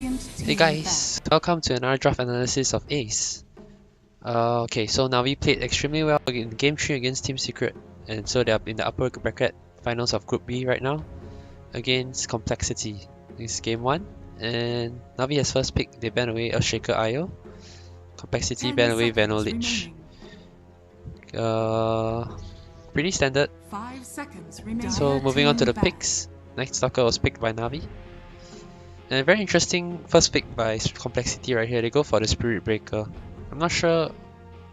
Hey guys, welcome to another draft analysis of Ace. Okay, so now we played extremely well in Game 3 against Team Secret, and so they are in the upper bracket finals of Group B right now against Complexity. This is Game 1, and Navi has first pick. They ban away Earthshaker IO. Complexity ban away Vano Lich. Pretty standard. 5 seconds remaining. So moving on to the picks, Night Stalker was picked by Navi. And a very interesting first pick by Complexity right here. They go for the Spirit Breaker. I'm not sure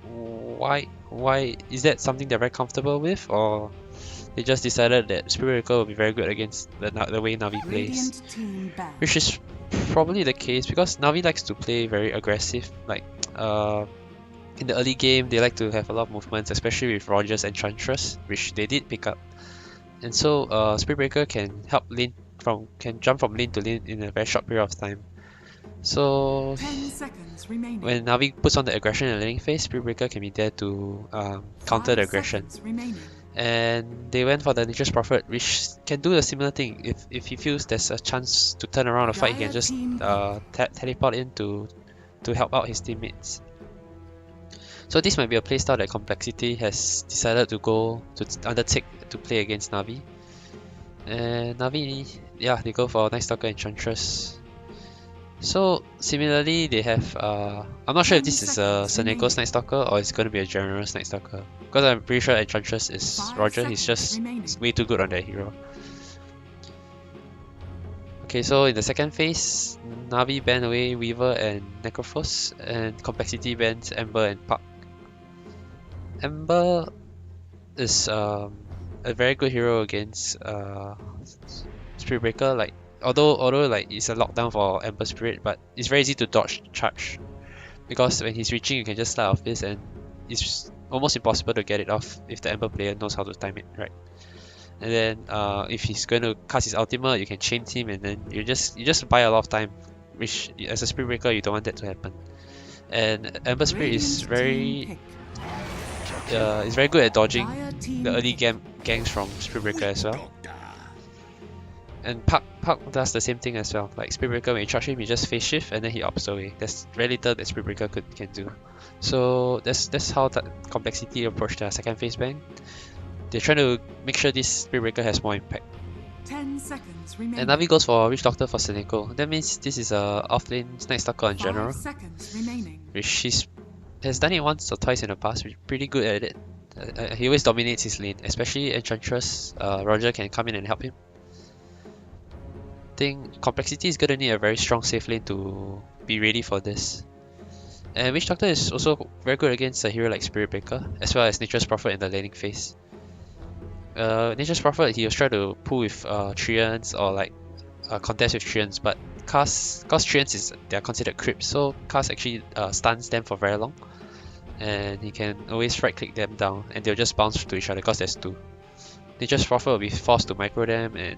why is that something they're very comfortable with, or they just decided that Spirit Breaker will be very good against the way Navi plays, which is probably the case because Navi likes to play very aggressive. Like in the early game, they like to have a lot of movements, especially with Rogers and Enchantress, which they did pick up. And so Spirit Breaker can help can jump from lane to lane in a very short period of time. So 10 seconds remaining. when Navi puts on the aggression in the laning phase, Spirit Breaker can be there to counter the aggression. And they went for the Nature's Prophet, which can do a similar thing. If he feels there's a chance to turn around a fight, he can just teleport in to help out his teammates. So this might be a playstyle that Complexity has decided to undertake to play against Navi. And Navi, yeah, they go for Night Stalker Enchantress. So similarly, they have I'm not sure if this is a Seneco's Night Stalker or it's going to be a Generous Night Stalker, because I'm pretty sure Enchantress is Roger. He's just way too good on that hero. Okay, so in the second phase, Navi ban away Weaver and Necrophos, and Complexity bans Ember and Puck. Ember is a very good hero against Spirit Breaker. Like although like it's a lockdown for Ember Spirit, but it's very easy to dodge charge because when he's reaching, you can just slide off this, and it's almost impossible to get it off if the Ember player knows how to time it right. And then if he's going to cast his ultimate, you can chain him, and then you just buy a lot of time, which as a Spirit Breaker you don't want that to happen. And Ember Spirit is very good at dodging the early ganks from Spirit Breaker as well. And Puck does the same thing as well. Like Spirit Breaker, when you charge him, you just phase shift and then he opts away. There's very little that Spirit Breaker can do. So that's how that Complexity approach their second phase ban. They're trying to make sure this Spirit Breaker has more impact. 10 seconds remaining. And Navi goes for Witch Doctor for Seneco. That means this is a offlane Night Stalker in general, 5 seconds remaining. which has done it once or twice in the past. Pretty good at it. He always dominates his lane, especially Enchantress. Roger can come in and help him. I think Complexity is gonna need a very strong safe lane to be ready for this. And Witch Doctor is also very good against a hero like Spirit Breaker, as well as Nature's Prophet in the laning phase. Nature's Prophet, he was trying to pull with Treants or like contest with Treants, but cause Treants they are considered creeps, so cast actually stuns them for very long, and he can always right click them down, and they'll just bounce to each other because there's two. Nature's Prophet will be forced to micro them, and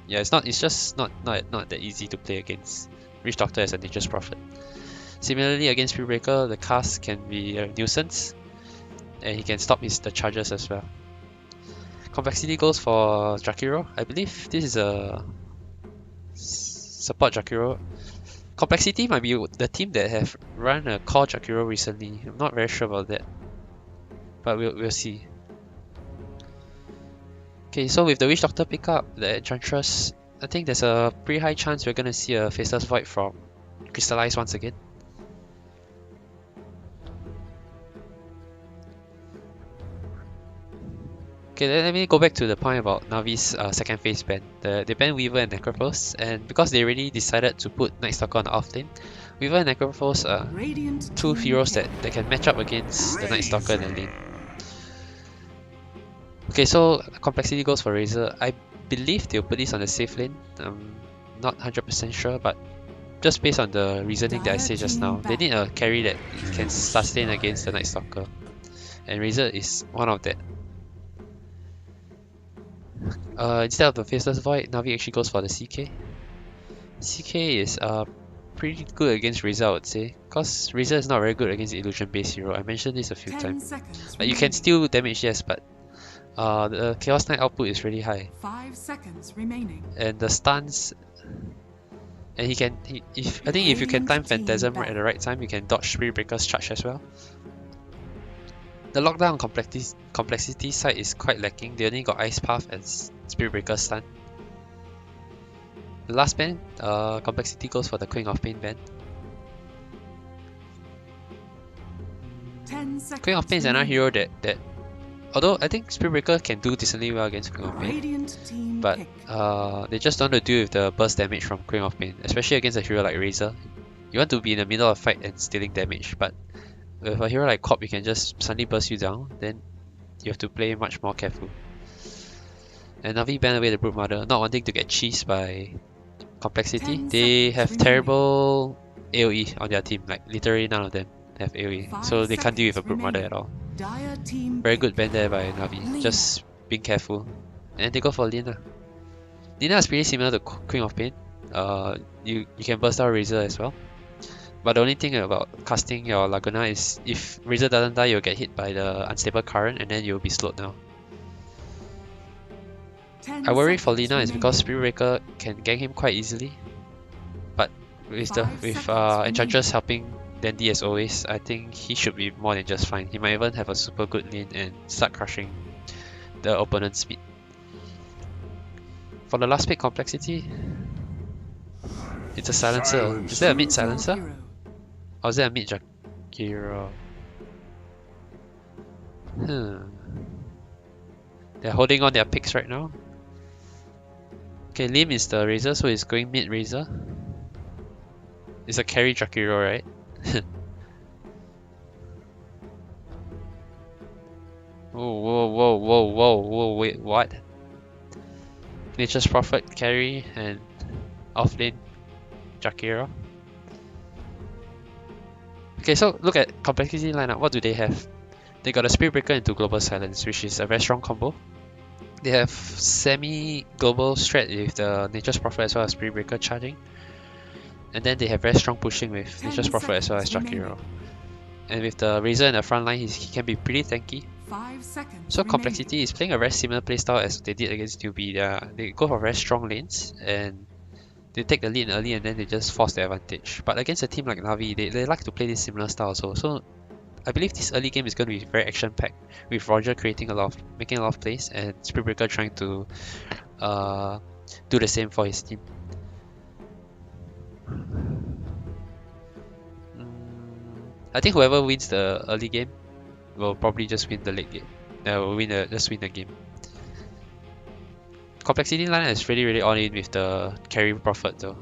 yeah, it's just not that easy to play against Witch Doctor as a Nature's Prophet. Similarly, against Spirit Breaker, the cast can be a nuisance, and he can stop the charges as well. Complexity goes for Jakiro. I believe this is a support Jakiro. Complexity might be the team that have run a core Jakiro recently. I'm not very sure about that, but we'll see. Okay, so with the Witch Doctor pickup, the Enchantress, I think there's a pretty high chance we're gonna see a Faceless Void from Crystallize once again. Okay, let me go back to the point about Navi's second phase ban. They banned Weaver and Necrophos, and because they already decided to put Night Stalker on the off lane, Weaver and Necrophos are two heroes that can match up against the Night Stalker in the lane. Okay, so Complexity goes for Razor. I believe they'll put this on the safe lane. I'm not 100% sure, but just based on the reasoning that I said just now, they need a carry that can sustain against the Night Stalker, and Razor is one of that. Instead of the Faceless Void, Navi actually goes for the CK. CK is pretty good against Razor, I would say, because Razor is not very good against Illusion based hero. I mentioned this a few times. Like, you can still damage, yes, but the Chaos Knight output is really high. 5 seconds remaining. And the stuns And I think if you can time Radiant team Phantasm at back. the right time, you can dodge Spirit Breaker's charge as well. The lockdown complexity side is quite lacking. They only got Ice Path and Spirit Breaker stun. The last band, complexity goes for the Queen of Pain band. 10 seconds. Queen of Pain is another remaining. hero that although I think Spirit Breaker can do decently well against Queen of Pain, Radiant team but picked. they just don't want to deal with the burst damage from Queen of Pain, especially against a hero like Razor. You want to be in the middle of a fight and stealing damage, but with a hero like Corp, you can just suddenly burst you down, then you have to play much more careful. And Navi banned away the Brood Mother, not wanting to get cheesed by complexity. 10 They seconds have remaining. terrible AoE on their team, like literally none of them have AoE, 5 so they can't deal with a seconds Brood Mother remaining. at all. Dire team Very picked. good ban there by Navi, Lina. just being careful. And they go for Lina. Lina is pretty similar to Queen of Pain. You can burst out Razor as well. But the only thing about casting your Laguna is if Razor doesn't die, you'll get hit by the unstable current and then you'll be slowed down. 10 I worry for seconds Lina is because remaining. Spirit Breaker can gank him quite easily. But with 5 seconds Enchantress remaining. helping Dandy as always, I think he should be more than just fine. He might even have a super good lane and start crushing the opponent's speed. For the last pick complexity, it's a silencer. Is that a mid Choose your silencer? hero. Or is that a mid Jakiro? They're holding on their picks right now. Okay, Lim is the Razor, so he's going mid Razor. It's a carry Jakiro, right? Whoa, wait, what? Nature's Prophet carry and offlane Jakiro. Okay, so look at complexity lineup. What do they have? They got a Spirit Breaker into Global Silence, which is a very strong combo. They have semi-global strat with the Nature's Prophet as well as Spirit Breaker charging. And then they have very strong pushing with 10 Nature's Prophet as well as seconds Jakiro. remaining. And with the Razor in the front line, he can be pretty tanky. 5 seconds So remaining. complexity is playing a very similar playstyle as they did against newbie. They go for very strong lanes and they take the lead early and then they just force the advantage. But against a team like Navi, they like to play this similar style also. So I believe this early game is going to be very action packed, with Roger making a lot of plays and Spirit Breaker trying to do the same for his team. I think whoever wins the early game will probably just win the late game. Will just win the game. Complexity line is really all in with the carry Prophet though.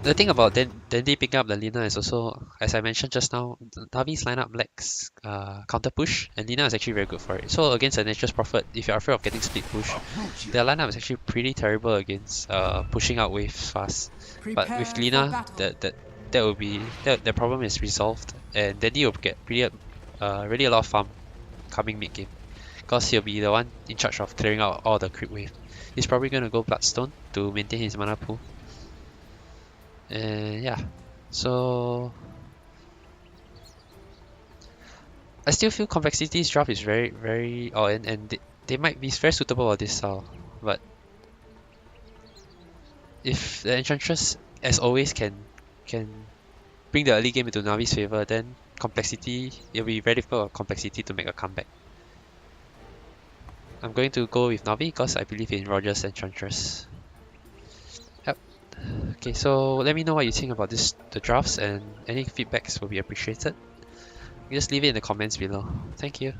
The thing about Dandy picking up the Lina is also, as I mentioned just now, Navi's lineup lacks counter push, and Lina is actually very good for it. So against a Nature's Prophet, if you're afraid of getting split push, their lineup is actually pretty terrible against pushing out waves fast. But Prepare with for Lina, battle. that will be the problem is resolved, and Dandy will get really a lot of farm coming mid game, because he'll be the one in charge of clearing out all the creep wave. He's probably gonna go Bloodstone to maintain his mana pool. And yeah, so I still feel Complexity's draft is very all in, and they might be very suitable for this style. But if the Enchantress, as always, can bring the early game into Navi's favor, then Complexity, it'll be very difficult for Complexity to make a comeback. I'm going to go with Navi because I believe in Roger's Enchantress. Yep. Okay, so let me know what you think about the drafts, and any feedbacks will be appreciated. Just leave it in the comments below. Thank you.